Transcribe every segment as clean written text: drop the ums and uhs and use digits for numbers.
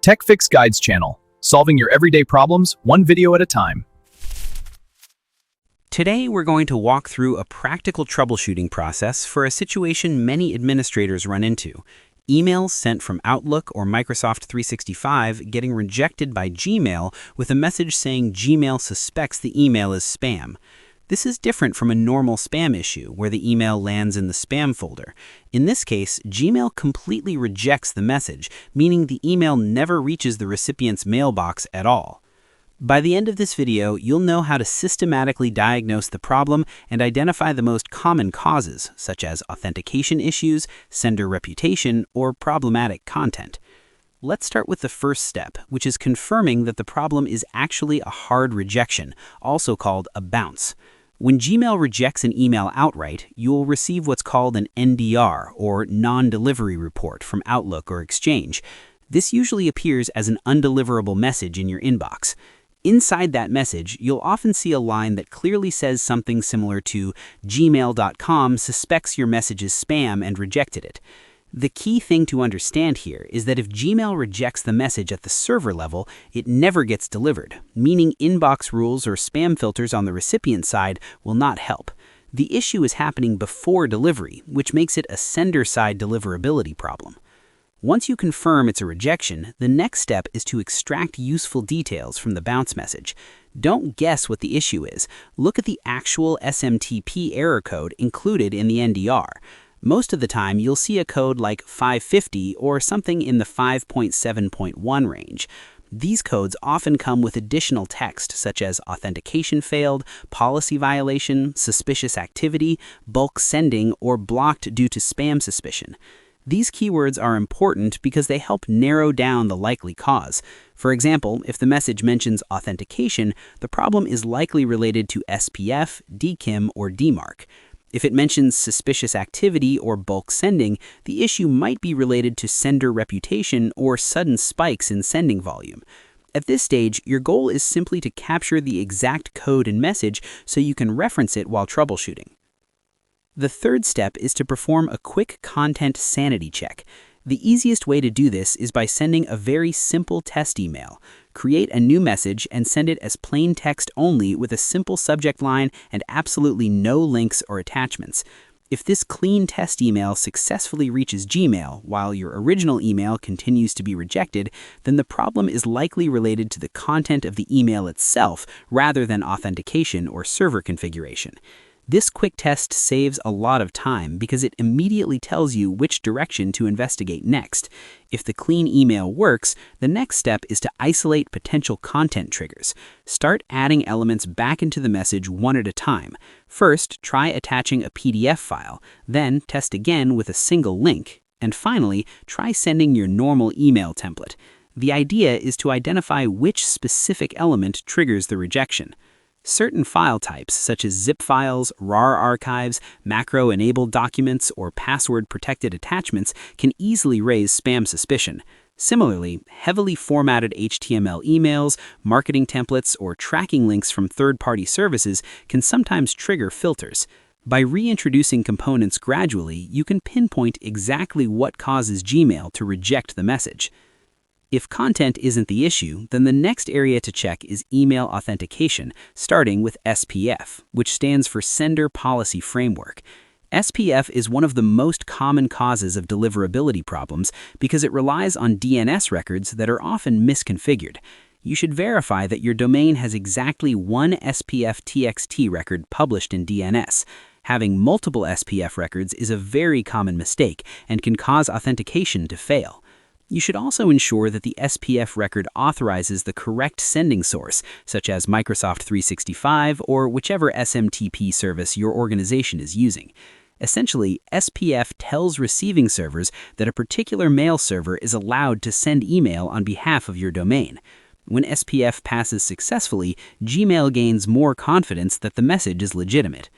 Tech Fix Guides channel, solving your everyday problems one video at a time. Today, we're going to walk through a practical troubleshooting process for a situation many administrators run into: emails sent from Outlook or Microsoft 365 getting rejected by Gmail with a message saying Gmail suspects the email is spam. This is different from a normal spam issue where the email lands in the spam folder. In this case, Gmail completely rejects the message, meaning the email never reaches the recipient's mailbox at all. By the end of this video, you'll know how to systematically diagnose the problem and identify the most common causes, such as authentication issues, sender reputation, or problematic content. Let's start with the first step, which is confirming that the problem is actually a hard rejection, also called a bounce. When Gmail rejects an email outright, you'll receive what's called an NDR, or non-delivery report, from Outlook or Exchange. This usually appears as an undeliverable message in your inbox. Inside that message, you'll often see a line that clearly says something similar to gmail.com suspects your message is spam and rejected it. The key thing to understand here is that if Gmail rejects the message at the server level, it never gets delivered, meaning inbox rules or spam filters on the recipient side will not help. The issue is happening before delivery, which makes it a sender-side deliverability problem. Once you confirm it's a rejection, the next step is to extract useful details from the bounce message. Don't guess what the issue is. Look at the actual SMTP error code included in the NDR. Most of the time, you'll see a code like 550 or something in the 5.7.1 range. These codes often come with additional text such as authentication failed, policy violation, suspicious activity, bulk sending, or blocked due to spam suspicion. These keywords are important because they help narrow down the likely cause. For example, if the message mentions authentication, the problem is likely related to SPF, DKIM, or DMARC. If it mentions suspicious activity or bulk sending, the issue might be related to sender reputation or sudden spikes in sending volume. At this stage, your goal is simply to capture the exact code and message so you can reference it while troubleshooting. The third step is to perform a quick content sanity check. The easiest way to do this is by sending a very simple test email. Create a new message and send it as plain text only with a simple subject line and absolutely no links or attachments. If this clean test email successfully reaches Gmail while your original email continues to be rejected, then the problem is likely related to the content of the email itself rather than authentication or server configuration. This quick test saves a lot of time because it immediately tells you which direction to investigate next. If the clean email works, the next step is to isolate potential content triggers. Start adding elements back into the message one at a time. First, try attaching a PDF file, then test again with a single link, and finally, try sending your normal email template. The idea is to identify which specific element triggers the rejection. Certain file types, such as zip files, RAR archives, macro-enabled documents, or password-protected attachments, can easily raise spam suspicion. Similarly, heavily formatted HTML emails, marketing templates, or tracking links from third-party services can sometimes trigger filters. By reintroducing components gradually, you can pinpoint exactly what causes Gmail to reject the message. If content isn't the issue, then the next area to check is email authentication, starting with SPF, which stands for Sender Policy Framework. SPF is one of the most common causes of deliverability problems because it relies on DNS records that are often misconfigured. You should verify that your domain has exactly one SPF TXT record published in DNS. Having multiple SPF records is a very common mistake and can cause authentication to fail. You should also ensure that the SPF record authorizes the correct sending source, such as Microsoft 365 or whichever SMTP service your organization is using. Essentially, SPF tells receiving servers that a particular mail server is allowed to send email on behalf of your domain. When SPF passes successfully, Gmail gains more confidence that the message is legitimate.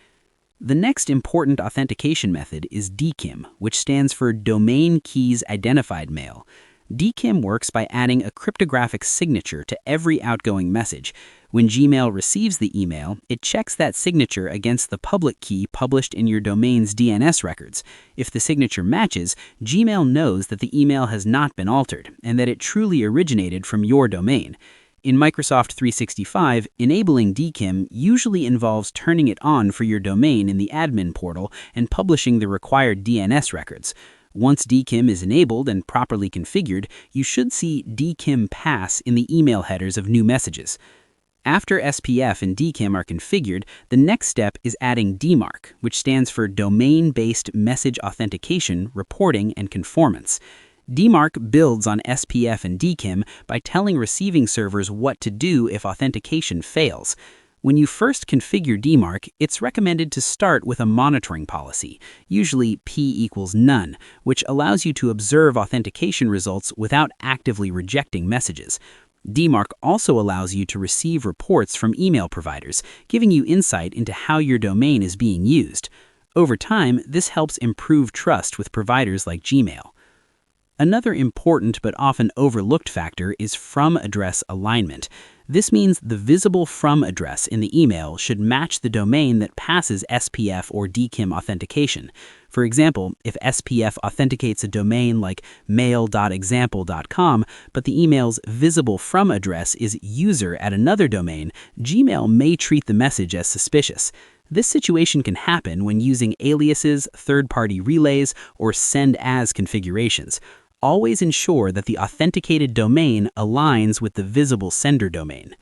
The next important authentication method is DKIM, which stands for Domain Keys Identified Mail. DKIM works by adding a cryptographic signature to every outgoing message. When Gmail receives the email, it checks that signature against the public key published in your domain's DNS records. If the signature matches, Gmail knows that the email has not been altered and that it truly originated from your domain. In Microsoft 365, enabling DKIM usually involves turning it on for your domain in the admin portal and publishing the required DNS records. Once DKIM is enabled and properly configured, you should see DKIM pass in the email headers of new messages. After SPF and DKIM are configured, the next step is adding DMARC, which stands for Domain-Based Message Authentication, Reporting, and Conformance. DMARC builds on SPF and DKIM by telling receiving servers what to do if authentication fails. When you first configure DMARC, it's recommended to start with a monitoring policy, usually P=none, which allows you to observe authentication results without actively rejecting messages. DMARC also allows you to receive reports from email providers, giving you insight into how your domain is being used. Over time, this helps improve trust with providers like Gmail. Another important but often overlooked factor is from-address alignment. This means the visible from address in the email should match the domain that passes SPF or DKIM authentication. For example, if SPF authenticates a domain like mail.example.com, but the email's visible from address is user at another domain, Gmail may treat the message as suspicious. This situation can happen when using aliases, third-party relays, or send-as configurations. Always ensure that the authenticated domain aligns with the visible sender domain.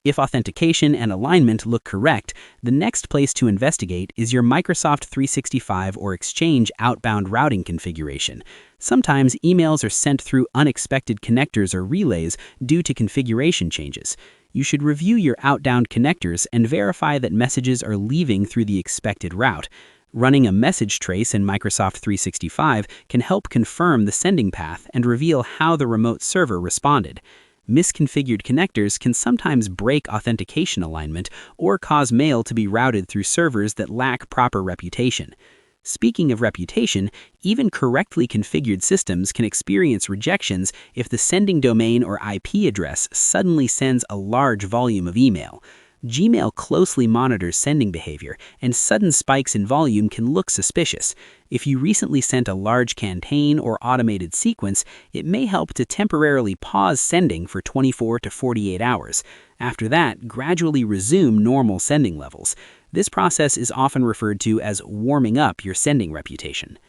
If authentication and alignment look correct, the next place to investigate is your Microsoft 365 or Exchange outbound routing configuration. Sometimes emails are sent through unexpected connectors or relays due to configuration changes. You should review your outbound connectors and verify that messages are leaving through the expected route. Running a message trace in Microsoft 365 can help confirm the sending path and reveal how the remote server responded. Misconfigured connectors can sometimes break authentication alignment or cause mail to be routed through servers that lack proper reputation. Speaking of reputation, even correctly configured systems can experience rejections if the sending domain or IP address suddenly sends a large volume of email. Gmail closely monitors sending behavior, and sudden spikes in volume can look suspicious. If you recently sent a large campaign or automated sequence, it may help to temporarily pause sending for 24 to 48 hours. After that, gradually resume normal sending levels. This process is often referred to as warming up your sending reputation.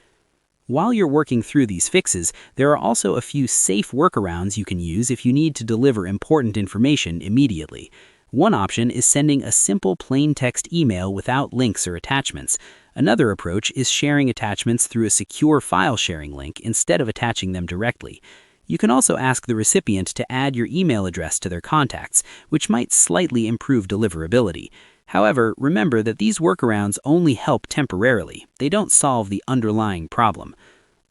While you're working through these fixes, there are also a few safe workarounds you can use if you need to deliver important information immediately. One option is sending a simple plain text email without links or attachments. Another approach is sharing attachments through a secure file sharing link instead of attaching them directly. You can also ask the recipient to add your email address to their contacts, which might slightly improve deliverability. However, remember that these workarounds only help temporarily. They don't solve the underlying problem.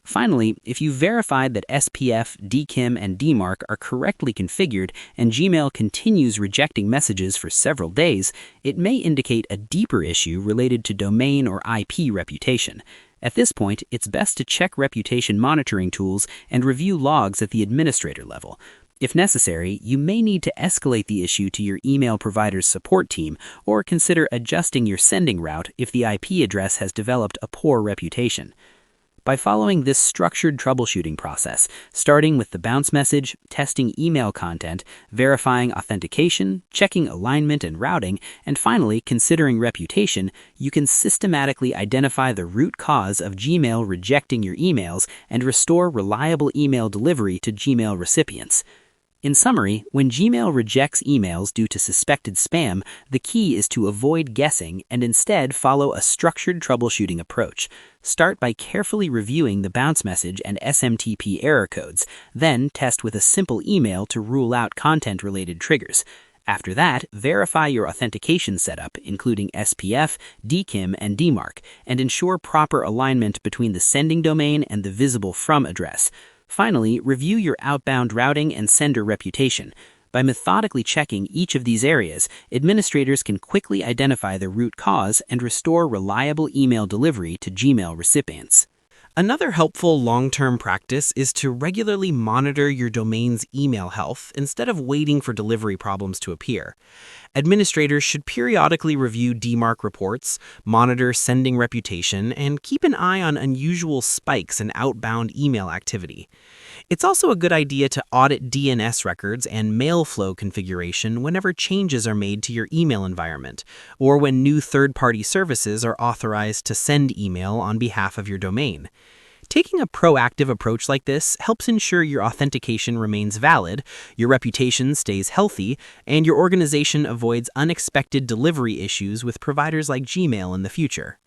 Finally, if you've verified that SPF, DKIM, and DMARC are correctly configured and Gmail continues rejecting messages for several days, it may indicate a deeper issue related to domain or IP reputation. At this point, it's best to check reputation monitoring tools and review logs at the administrator level. If necessary, you may need to escalate the issue to your email provider's support team or consider adjusting your sending route if the IP address has developed a poor reputation. By following this structured troubleshooting process, starting with the bounce message, testing email content, verifying authentication, checking alignment and routing, and finally considering reputation, you can systematically identify the root cause of Gmail rejecting your emails and restore reliable email delivery to Gmail recipients. In summary, when Gmail rejects emails due to suspected spam, the key is to avoid guessing and instead follow a structured troubleshooting approach. Start by carefully reviewing the bounce message and SMTP error codes, then test with a simple email to rule out content-related triggers. After that, verify your authentication setup, including SPF, DKIM, and DMARC, and ensure proper alignment between the sending domain and the visible from address. Finally, review your outbound routing and sender reputation. By methodically checking each of these areas, administrators can quickly identify the root cause and restore reliable email delivery to Gmail recipients. Another helpful long-term practice is to regularly monitor your domain's email health instead of waiting for delivery problems to appear. Administrators should periodically review DMARC reports, monitor sending reputation, and keep an eye on unusual spikes in outbound email activity. It's also a good idea to audit DNS records and mail flow configuration whenever changes are made to your email environment, or when new third-party services are authorized to send email on behalf of your domain. Taking a proactive approach like this helps ensure your authentication remains valid, your reputation stays healthy, and your organization avoids unexpected delivery issues with providers like Gmail in the future.